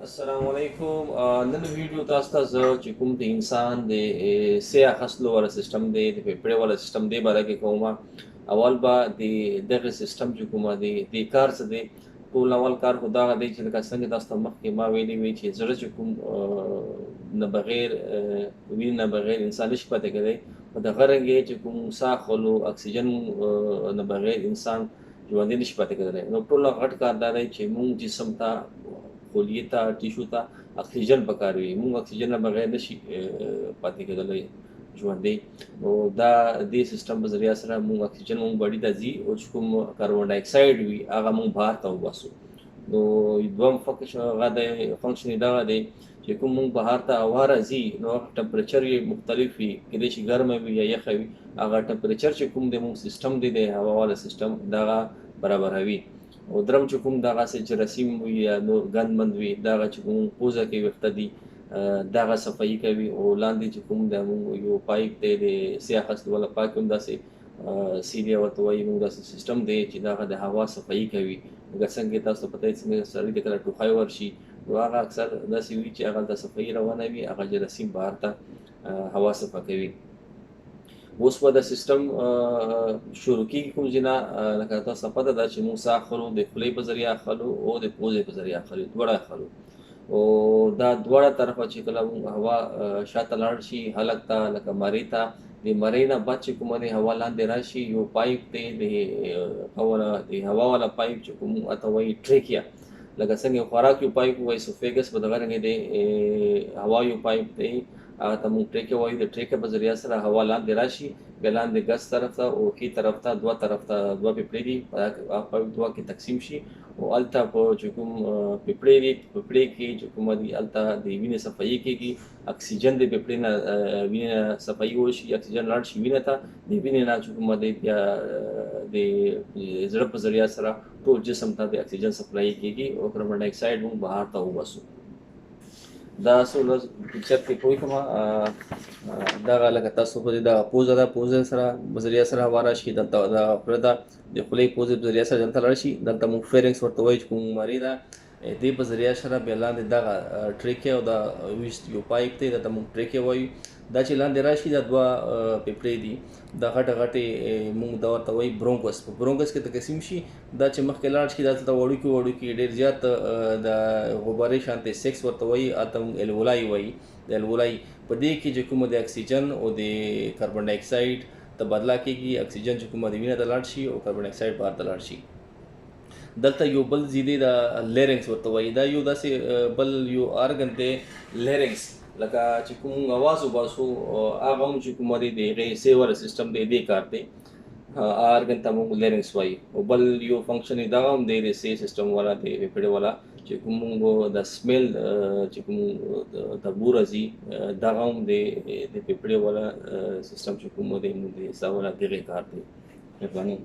السلام علیکم. نن ویډیو تاسو ته زه چې کوم د انسان د سه اخیستلو والا سیستم دی د پیپړې والا سیستم دی باره کې کومه. اول به د دغه سیستم چې کومه دی د کار څه دی ټول اول کار خو دغه دی چې لکه څنګه تاسو ته مخکې ما ویلي وي چې زړه چې کوم نه بغیر وینې نه بغیر انسان نشي پاتې کېدی په دغه رنګ چې کوم ساه اخلو اکسیجن نه بغیر انسان ژوندی نشي پاتې کېدلی. نو ټول غټ کار دا دی چې موږ جسم ته خلیې ته ټیشو ته اکسیجن پکار وي. موږ اکسیجن نه بغیر نشي پاتې کېدلی ژوندی. نو دا دې سیستم په ذریعه سره موږ اکسیجن موږ باډي ته ځي او چې کوم کاربن ډای اکساید وي هغه موږ بهر ته وباسو. نو دویم هغه دی فنکشن یې دغه دی چې کوم موږ بهر ته هوا راځي نو هغه ټمپریچر یې مختلف وي، کېدای شي ګرمه وي یا یخه وي. هغه ټمپریچر چې کوم دی موږ سیستم دی د هوا والا سیستم دغه برابروي. او درم چې کوم دغسې جراثیم وي یا نور ګندمند وي دغه چې کوم پوزه کې ویښته دي دغه صفایي کوي. او لاندې چې کوم د موږ یو پایپ دی د ساه اخیستلو والا پایپ هم داسې سیلیا ورته وایي موږ داسې سیستم دی چې دغه د هوا صفایي کوي. لکه څنګه تاسو ته پته وي څنګه سړي ته کله ټوخی ورشي نو هغه اکثر داسې وي چې هغه د صفایي روانه وي هغه جراثیم بهر ته هوا صفا کوي. اوس به د سیستم شروع کېږي کوم ځای نه لکه تاسو ته پته ده چې موږ ساه اخلو د خولې په ذریعه اخلو او د پوزې په ذریعه اخلو، دواړه اخلو. او دا دواړه طرفه چې کله موږ هوا شاته لاړ شي حلق ته لکه مرۍ ته د مرۍ نه بعد چې کومه د هوا لاندې راشي یو پایپ دی د هوا والا پایپ چې کوم ورته وایي ټریکیا. لکه څنګه خوراک یو پایپ وایي سوفیګس په دغه رنګ دی هوا یو پایپ دی هغه ته موږ ټریکه وایو. د ټریکه په ذریعه سره هوا لاندې راشي بیا لاندې ګس طرف ته او ښي طرف ته دوه طرف ته دوه پیپړې دي په پایپ دوه کې تقسیم شي او هلته په چې کوم پیپړې دي پیپړې کې چې کومه دي هلته د وینې صفایي کېږي. اکسیجن د پیپړې نه وینې صفایي وشي اکسیجن لاړ شي وینې ته د وینې نه چې کومه دی بیا د زړه په ذریعه سره ټول جسم ته د اکسیجن سپلای کېږي او کاربن ډای اکساید موږ بهر ته وباسو. دا څو پکچر کې پوه کومه دغه لکه تاسو په دغه پوزه ده پوزه سره په ذریعه سره هوا راشي دلته د خوله ده د خولې پوزې په ذریعه سره دلته لاړ شي دلته موږ فیرنګس ورته وایو چې کوم مرۍ ده دې په ذریعه سره بیا لاندې دغه ټریکیا او د ویسټ یو پایپ دی دلته موږ ټریکیا وایو. دا چې لاندې راشي دا دوه پیپړې دي دا غټه غټې موږ دا ورته وایي برونکوس. په برونکوس کې تقسیم شي دا چې مخکې لاړ شي دلته وړوکي وړوکي ډېر زیات د غبارې شانتې سیکس ورته وایي هلته موږ الولای وایي. د الولای په دې کې چې کومه د اکسیجن او د کاربن ډای اکساید تبادله کېږي. اکسیجن چې کومه د وینې ته لاړ شي او کاربن ډای اکساید بهر ته لاړ شي. دلته یو بل ځای د لیرنګس ورته وایي. دا یو داسې بل یو ارګن دی لیرنګس لکه چې کوم اواز وباسو هغه هم چې کومه دی د هغې سه والا سیستم دی دې کار دی ارګن ته موږ لیرنګس وایي. او بل یو فنکشن یې دغه هم دی د سه سیستم والا د پیپړې والا چې کوم موږ د سمیل چې کوم د بو راځي دغه هم د پیپړې والا سیستم چې کوم دی موږ د ساه والا دغې کار دی. مهرباني.